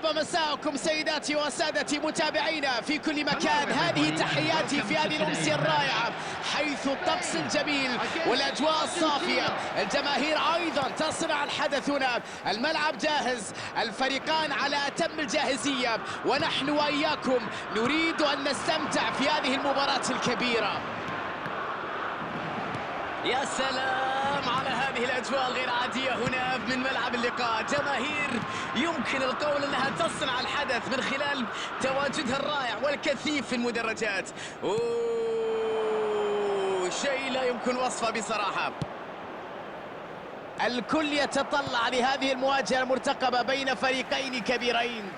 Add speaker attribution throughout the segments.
Speaker 1: طاب مساءكم سيداتي وسادتي متابعينا في كل مكان. هذه تحياتي في هذه الأمسية الرائعة، حيث الطقس الجميل والأجواء الصافية، الجماهير أيضا تصنع الحدث هنا، الملعب جاهز، الفريقان على أتم الجاهزية، ونحن وإياكم نريد أن نستمتع في هذه المباراة الكبيرة. يا سلام على هذه الأجواء الغير عادية هنا من ملعب اللقاء. جماهير يمكن القول أنها تصنع الحدث من خلال تواجدها الرائع والكثيف في المدرجات. شيء لا يمكن وصفه بصراحة. الكل يتطلع لهذه المواجهة المرتقبة بين فريقين كبيرين.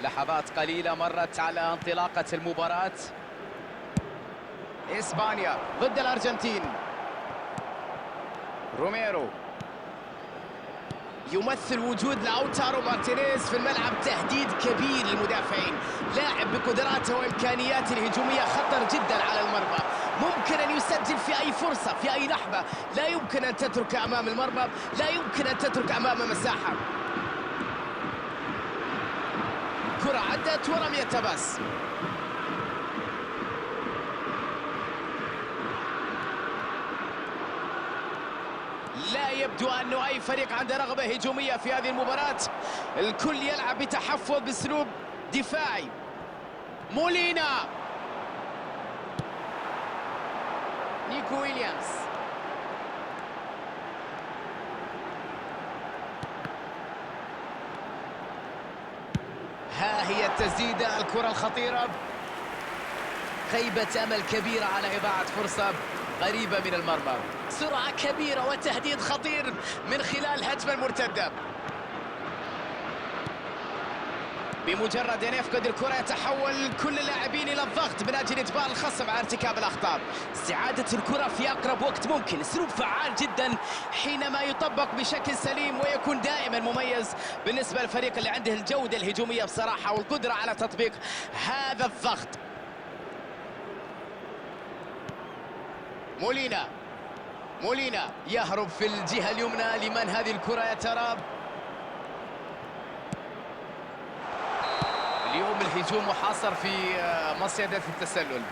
Speaker 1: لحظات قليلة مرت على انطلاقة المباراة. إسبانيا ضد الأرجنتين. روميرو يمثل وجود لاوتارو مارتينيز في الملعب تهديد كبير للمدافعين. لاعب بقدراته وإمكانياته الهجومية خطر جدا على المرمى، ممكن أن يسجل في أي فرصة في أي لحظة. لا يمكن أن تترك أمام المرمى، لا يمكن أن تترك أمام مساحة. كرة عدت ورميتها بس. لا يبدو أنه أي فريق عنده رغبة هجومية في هذه المباراة. الكل يلعب بتحفظ بأسلوب دفاعي. مولينا، نيكو ويليامز، ها هي التسديدة، الكرة الخطيرة، خيبة أمل كبيرة على إضاعة فرصة قريبة من المرمى. سرعة كبيرة وتهديد خطير من خلال هجمة المرتدة. بمجرد أن يفقد الكرة يتحول كل اللاعبين إلى الضغط من أجل إجبار الخصم على ارتكاب الأخطاء. استعادة الكرة في أقرب وقت ممكن، أسلوب فعال جدا حينما يطبق بشكل سليم ويكون دائما مميز بالنسبة للفريق اللي عنده الجودة الهجومية بصراحة والقدرة على تطبيق هذا الضغط. مولينا يهرب في الجهة اليمنى. لمن هذه الكرة يا ترى؟ اليوم الهجوم محاصر في مصيدة التسلل.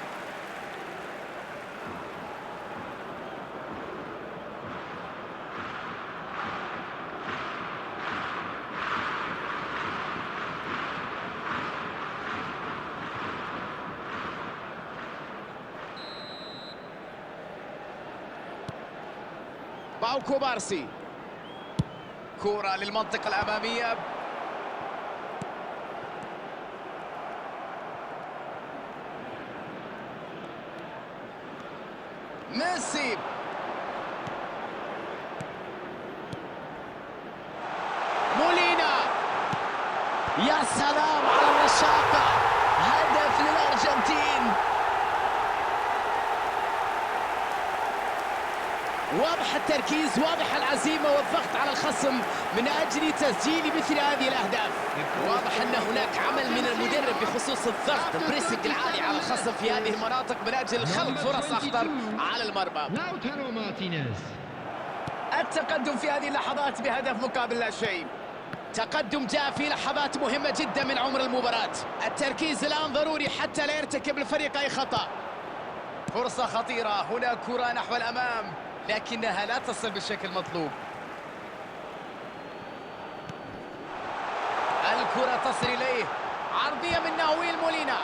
Speaker 1: باو كوبارسي، كرة للمنطقة الأمامية. ميسي، مولينا، يا سلام على الرشاقة، هدف للأرجنتين. واضح التركيز، واضح العزيمة والضغط على الخصم من أجل تسجيل مثل هذه الأهداف. واضح أن هناك عمل من المدرب بخصوص الضغط، البريسنج العالي على الخصم في هذه المناطق من أجل خلق فرص أخطر على المرمى. التقدم في هذه اللحظات بهدف مقابل لا شيء. تقدم جاء في لحظات مهمة جدا من عمر المباراة. التركيز الآن ضروري حتى لا يرتكب الفريق أي خطأ. فرصة خطيرة هنا، كرة نحو الأمام لكنها لا تصل بالشكل المطلوب. الكرة تصل إليه، عرضية من ناويل مولينا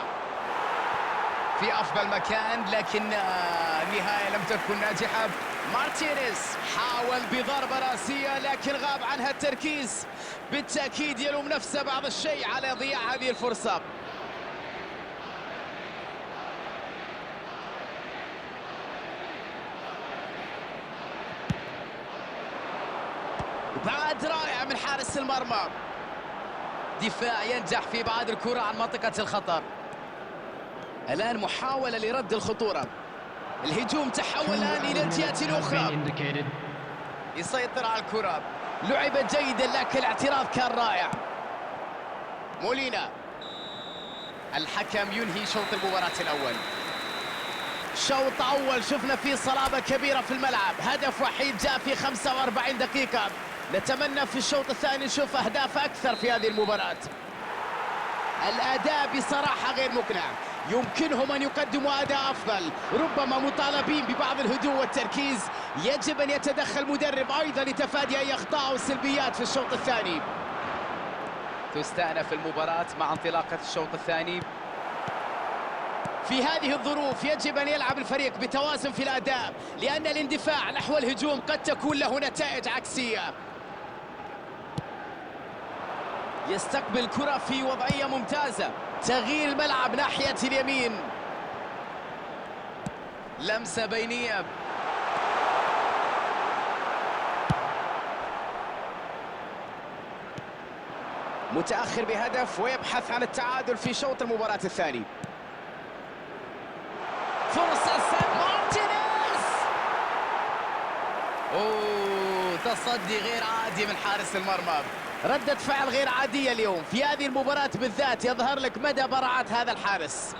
Speaker 1: في أفضل مكان، لكن النهاية لم تكن ناجحة. مارتينيز حاول بضربة رأسية لكن غاب عنها التركيز. بالتأكيد يلوم نفسه بعض الشيء على ضياع هذه الفرصة. بعد رائع من حارس المرمى. دفاع ينجح في إبعاد الكرة عن منطقة الخطر. الآن محاولة لرد الخطورة. الهجوم تحول الآن إلى الجهة الأخرى. يسيطر على الكرة، لعب جيدا لكن الاعتراض كان رائع. مولينا، الحكم ينهي شوط المباراة الأول. شوط أول شفنا فيه صلابة كبيرة في الملعب، هدف وحيد جاء في 45 دقيقة. نتمنى في الشوط الثاني نشوف أهداف أكثر في هذه المباراة. الأداء بصراحة غير مقنع، يمكنهم أن يقدموا أداء أفضل، ربما مطالبين ببعض الهدوء والتركيز. يجب أن يتدخل مدرب أيضا لتفادي أي أخطاء أو سلبيات في الشوط الثاني. تستأنف المباراة مع انطلاقة الشوط الثاني. في هذه الظروف يجب أن يلعب الفريق بتوازن في الأداء، لأن الاندفاع نحو الهجوم قد تكون له نتائج عكسية. يستقبل كرة في وضعية ممتازة، تغيير الملعب ناحية اليمين، لمسة بينية. متأخر بهدف ويبحث عن التعادل في شوط المباراة الثاني. فرصة مارتينيز، تصدي غير عادي من حارس المرمى. ردة فعل غير عادية اليوم في هذه المباراة بالذات، يظهر لك مدى براعة هذا الحارس.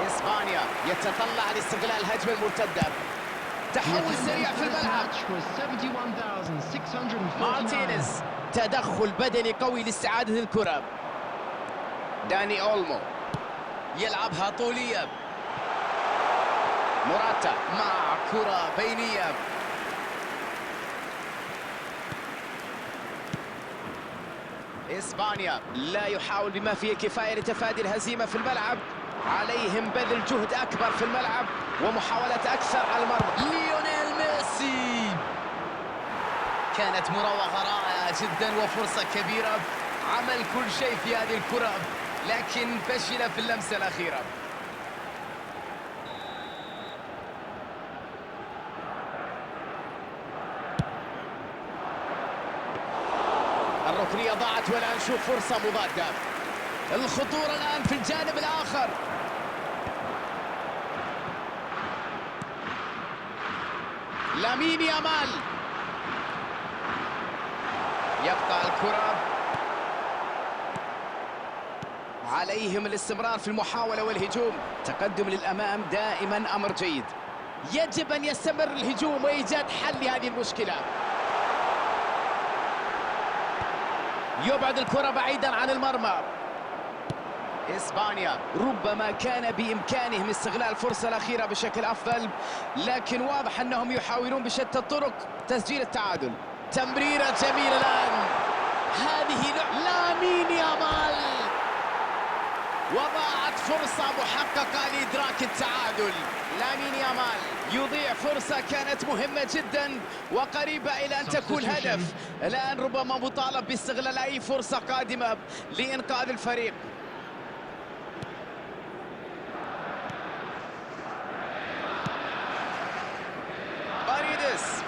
Speaker 1: إسبانيا يتطلع لاستغلال الهجمة المرتدة، تحول سريع في الملعب. مارتينيز، تدخل بدني قوي لاستعادة الكرة. داني أولمو يلعبها طولية. موراتا مع كرة بينية. إسبانيا لا يحاول بما فيه كفاية لتفادي الهزيمة في الملعب، عليهم بذل جهد أكبر في الملعب ومحاولة أكثر على المرمى. ليونيل ميسي، كانت مراوغة رائعة جدا وفرصة كبيرة، عمل كل شيء في هذه الكرة لكن فشل في اللمسة الأخيرة. الركنية ضاعت والآن نشوف فرصة مضادة. الخطورة الآن في الجانب الآخر. لامين يامال، يبقى الكرة. عليهم الاستمرار في المحاولة والهجوم، تقدم للأمام دائما أمر جيد. يجب أن يستمر الهجوم وإيجاد حل لهذه المشكلة. يبعد الكرة بعيدا عن المرمى. إسبانيا ربما كان بإمكانهم استغلال الفرصة الأخيرة بشكل أفضل، لكن واضح أنهم يحاولون بشتى الطرق تسجيل التعادل. تمريرة جميلة الآن، هذه لامين يامال، وضاعت فرصة محققة لإدراك التعادل. لامين يامال يضيع فرصة كانت مهمة جدا وقريبة إلى أن تكون هدف. الآن ربما مطالب باستغلال أي فرصة قادمة لإنقاذ الفريق. باريدس،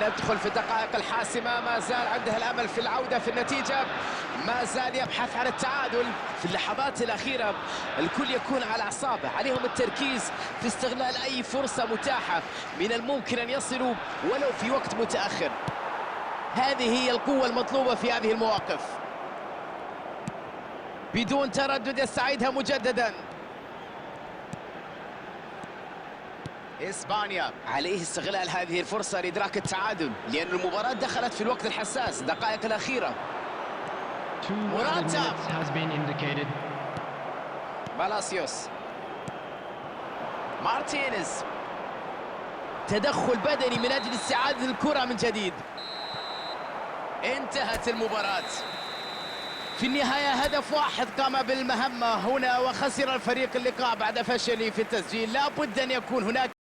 Speaker 1: ندخل في الدقائق الحاسمة، ما زال عندها الأمل في العودة في النتيجة، ما زال يبحث عن التعادل. في اللحظات الأخيرة الكل يكون على أعصابه، عليهم التركيز في استغلال أي فرصة متاحة، من الممكن أن يصلوا ولو في وقت متأخر. هذه هي القوة المطلوبة في هذه المواقف. بدون تردد يستعيدها مجددا. إسبانيا عليه استغلال هذه الفرصة لإدراك التعادل، لأن المباراة دخلت في الوقت الحساس، الدقائق الأخيرة. موراتا، بالاسيوس، مارتينيز، تدخل بدني من أجل استعادة الكرة من جديد. انتهت المباراة. في النهاية هدف واحد قام بالمهمة هنا وخسر الفريق اللقاء بعد فشله في التسجيل. لا بد أن يكون هناك